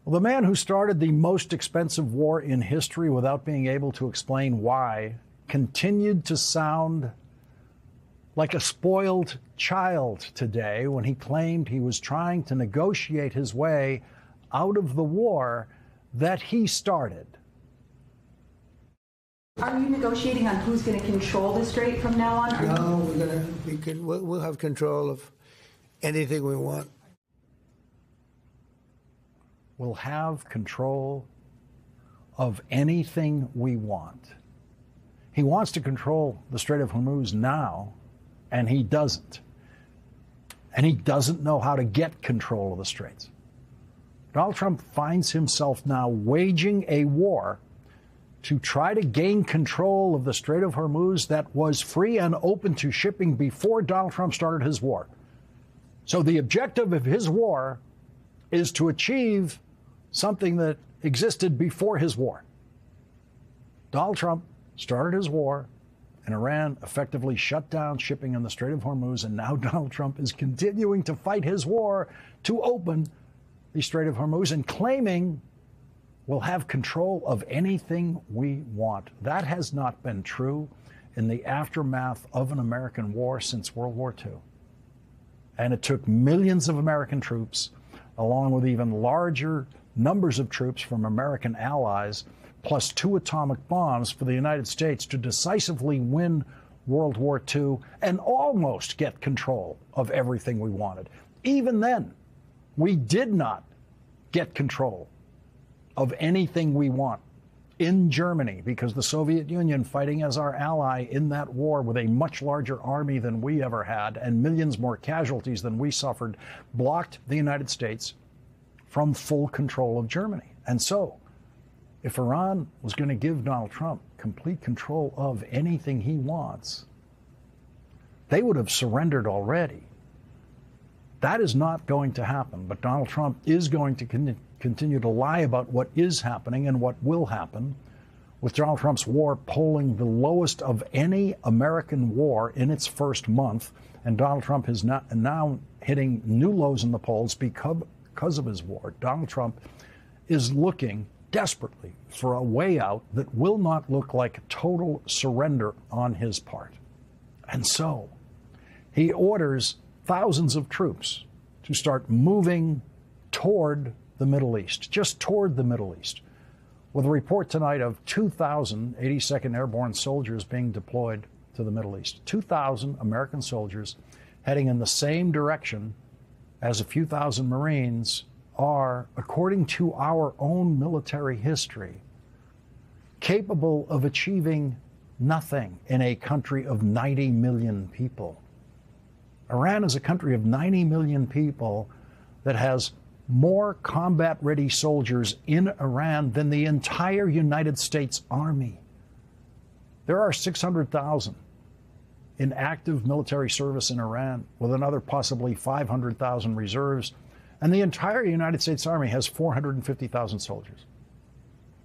Well, the man who started the most expensive war in history without being able to explain why continued to sound like a spoiled child today when he claimed he was trying to negotiate his way out of the war that he started. Are you negotiating on who's going to control the strait from now on? No, we'll have control of anything we want. We'll have control of anything we want. He wants to control the Strait of Hormuz now, and he doesn't. And he doesn't know how to get control of the straits. Donald Trump finds himself now waging a war to try to gain control of the Strait of Hormuz that was free and open to shipping before Donald Trump started his war. So the objective of his war is to achieve something that existed before his war. Donald Trump started his war, and Iran effectively shut down shipping in the Strait of Hormuz, and now Donald Trump is continuing to fight his war to open the Strait of Hormuz and claiming we'll have control of anything we want. That has not been true in the aftermath of an American war since World War II. And it took millions of American troops, along with even larger numbers of troops from American allies, plus 2 atomic bombs for the United States to decisively win World War II and almost get control of everything we wanted. Even then, we did not get control of anything we want in Germany because the Soviet Union, fighting as our ally in that war with a much larger army than we ever had and millions more casualties than we suffered, blocked the United States from full control of Germany. And so, if Iran was going to give Donald Trump complete control of anything he wants, they would have surrendered already. That is not going to happen, but Donald Trump is going to continue to lie about what is happening and what will happen, with Donald Trump's war polling the lowest of any American war in its first month, and Donald Trump is now hitting new lows in the polls because of his war. Donald Trump is looking desperately for a way out that will not look like total surrender on his part. And so he orders thousands of troops to start moving toward the Middle East, just toward the Middle East, with a report tonight of 2,000 82nd Airborne soldiers being deployed to the Middle East. 2,000 American soldiers heading in the same direction as a few thousand Marines are, according to our own military history, capable of achieving nothing in a country of 90 million people. Iran is a country of 90 million people that has more combat-ready soldiers in Iran than the entire United States Army. There are 600,000 in active military service in Iran, with another possibly 500,000 reserves, and the entire United States Army has 450,000 soldiers,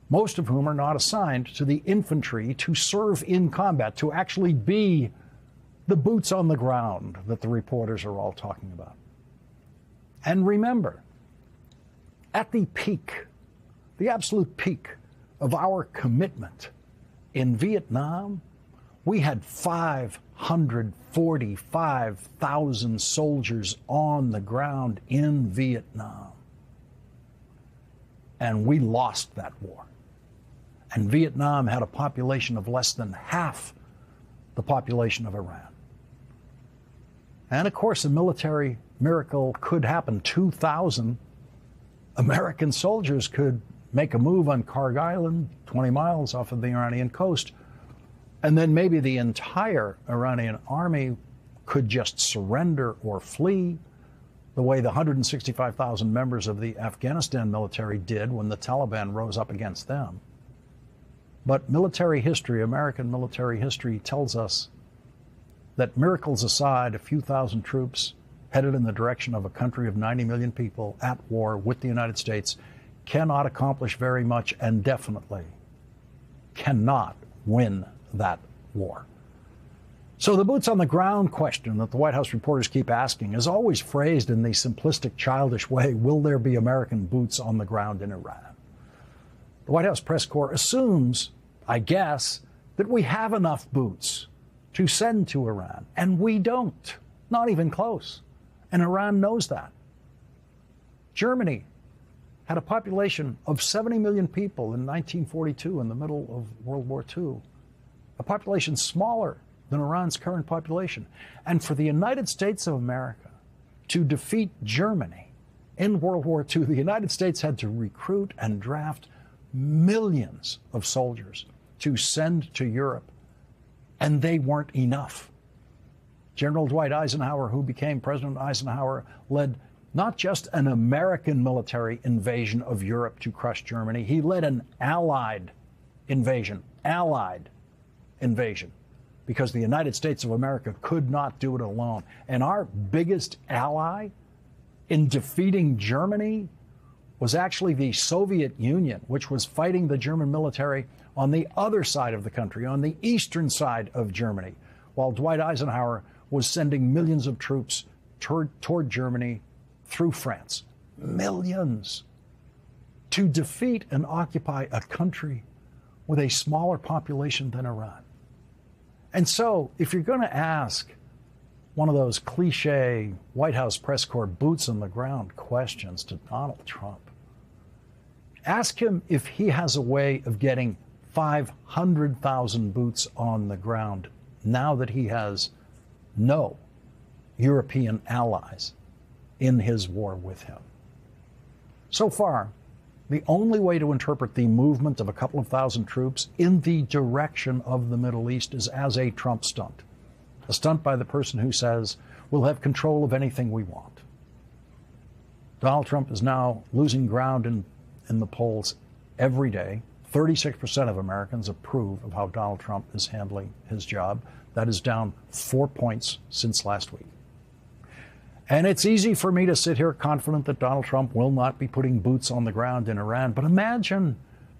most of whom are not assigned to the infantry to serve in combat, to actually be the boots on the ground that the reporters are all talking about. And remember, at the peak, the absolute peak of our commitment in Vietnam, we had 545,000 soldiers on the ground in Vietnam. And we lost that war. And Vietnam had a population of less than half the population of Iran. And of course, a military miracle could happen. 2,000 American soldiers could make a move on Karg Island, 20 miles off of the Iranian coast, and then maybe the entire Iranian army could just surrender or flee, the way the 165,000 members of the Afghanistan military did when the Taliban rose up against them. But military history, American military history, tells us that, miracles aside, a few thousand troops headed in the direction of a country of 90 million people at war with the United States cannot accomplish very much, and definitely cannot win that war. So the boots on the ground question that the White House reporters keep asking is always phrased in the simplistic, childish way, will there be American boots on the ground in Iran? The White House press corps assumes, I guess, that we have enough boots to send to Iran, and we don't, not even close. And Iran knows that. Germany had a population of 70 million people in 1942, in the middle of World War II, a population smaller than Iran's current population. And for the United States of America to defeat Germany in World War II, the United States had to recruit and draft millions of soldiers to send to Europe, and they weren't enough. General Dwight Eisenhower, who became President Eisenhower, led not just an American military invasion of Europe to crush Germany, he led an allied invasion, because the United States of America could not do it alone. And our biggest ally in defeating Germany was actually the Soviet Union, which was fighting the German military on the other side of the country, on the eastern side of Germany, while Dwight Eisenhower was sending millions of troops toward Germany through France. Millions. To defeat and occupy a country with a smaller population than Iran. And so, if you're going to ask one of those cliche White House press corps boots on the ground questions to Donald Trump, ask him if he has a way of getting 500,000 boots on the ground now that he has no European allies in his war with him. So far, the only way to interpret the movement of a couple of thousand troops in the direction of the Middle East is as a Trump stunt. A stunt by the person who says, we'll have control of anything we want. Donald Trump is now losing ground in the polls every day. 36% of Americans approve of how Donald Trump is handling his job. That is down 4 points since last week. And it's easy for me to sit here confident that Donald Trump will not be putting boots on the ground in Iran. But imagine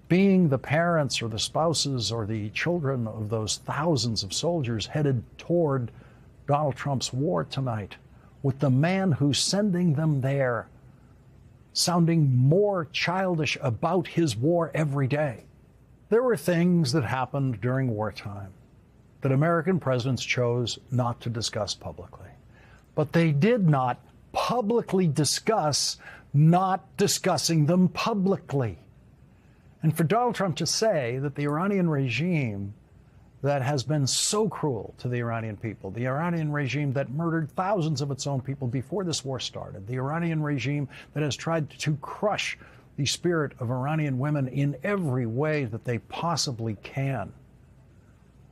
being the parents or the spouses or the children of those thousands of soldiers headed toward Donald Trump's war tonight, with the man who's sending them there sounding more childish about his war every day. There were things that happened during wartime that American presidents chose not to discuss publicly. But they did not publicly discuss not discussing them publicly. And for Donald Trump to say that the Iranian regime that has been so cruel to the Iranian people, the Iranian regime that murdered thousands of its own people before this war started, the Iranian regime that has tried to crush the spirit of Iranian women in every way that they possibly can,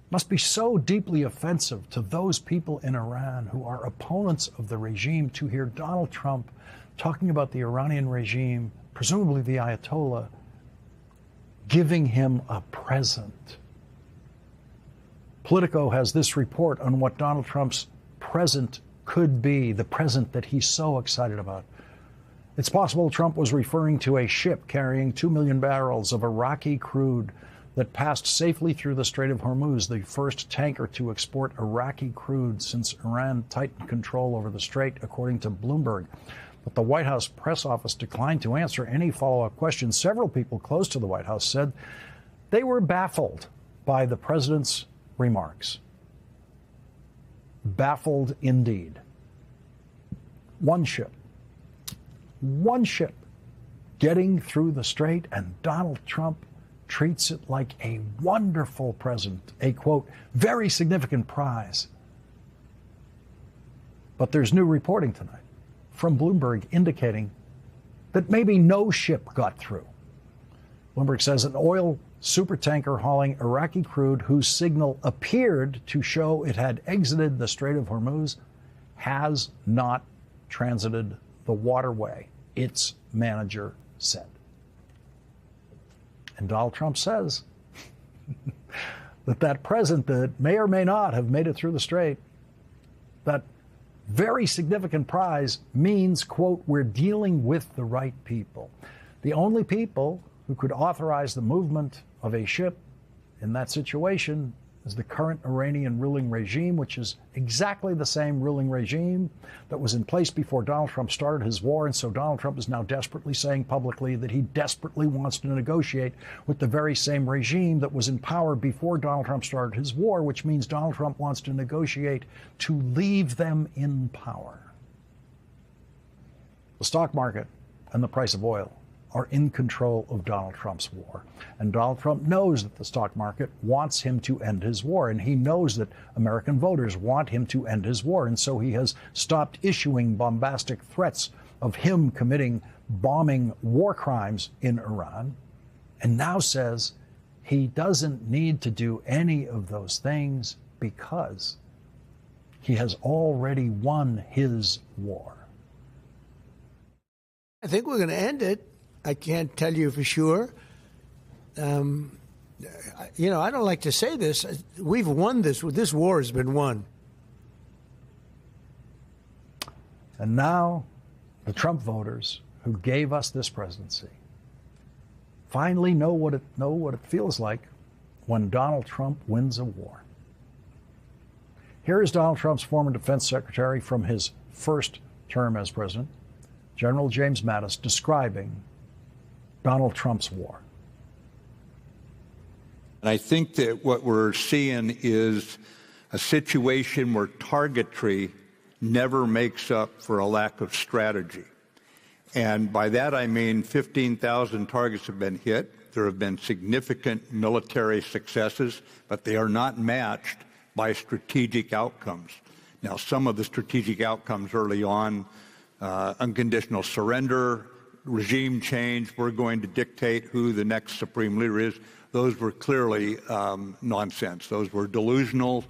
must be so deeply offensive to those people in Iran who are opponents of the regime to hear Donald Trump talking about the Iranian regime, presumably the Ayatollah, giving him a present. Politico has this report on what Donald Trump's present could be, the present that he's so excited about. It's possible Trump was referring to a ship carrying 2 million barrels of Iraqi crude that passed safely through the Strait of Hormuz, the first tanker to export Iraqi crude since Iran tightened control over the strait, according to Bloomberg. But the White House press office declined to answer any follow-up questions. Several people close to the White House said they were baffled by the president's remarks. Baffled indeed. One ship getting through the strait, and Donald Trump treats it like a wonderful present, a, quote, very significant prize. But there's new reporting tonight from Bloomberg indicating that maybe no ship got through. Bloomberg says an oil supertanker hauling Iraqi crude whose signal appeared to show it had exited the Strait of Hormuz has not transited the waterway, its manager said. And Donald Trump says that present that may or may not have made it through the strait, that very significant prize means, quote, we're dealing with the right people. The only people who could authorize the movement of a ship in that situation is the current Iranian ruling regime, which is exactly the same ruling regime that was in place before Donald Trump started his war. And so Donald Trump is now desperately saying publicly that he desperately wants to negotiate with the very same regime that was in power before Donald Trump started his war, which means Donald Trump wants to negotiate to leave them in power. The stock market and the price of oil are in control of Donald Trump's war. And Donald Trump knows that the stock market wants him to end his war. And he knows that American voters want him to end his war. And so he has stopped issuing bombastic threats of him committing bombing war crimes in Iran, and now says he doesn't need to do any of those things because he has already won his war. I think we're going to end it. I can't tell you for sure. I don't like to say this. We've won this. This war has been won. And now the Trump voters who gave us this presidency finally know what it feels like when Donald Trump wins a war. Here is Donald Trump's former defense secretary from his first term as president, General James Mattis, describing Donald Trump's war. And I think that what we're seeing is a situation where targetry never makes up for a lack of strategy. And by that I mean 15,000 targets have been hit. There have been significant military successes, but they are not matched by strategic outcomes. Now, some of the strategic outcomes early on, unconditional surrender, regime change, we're going to dictate who the next supreme leader is, those were clearly nonsense. Those were delusional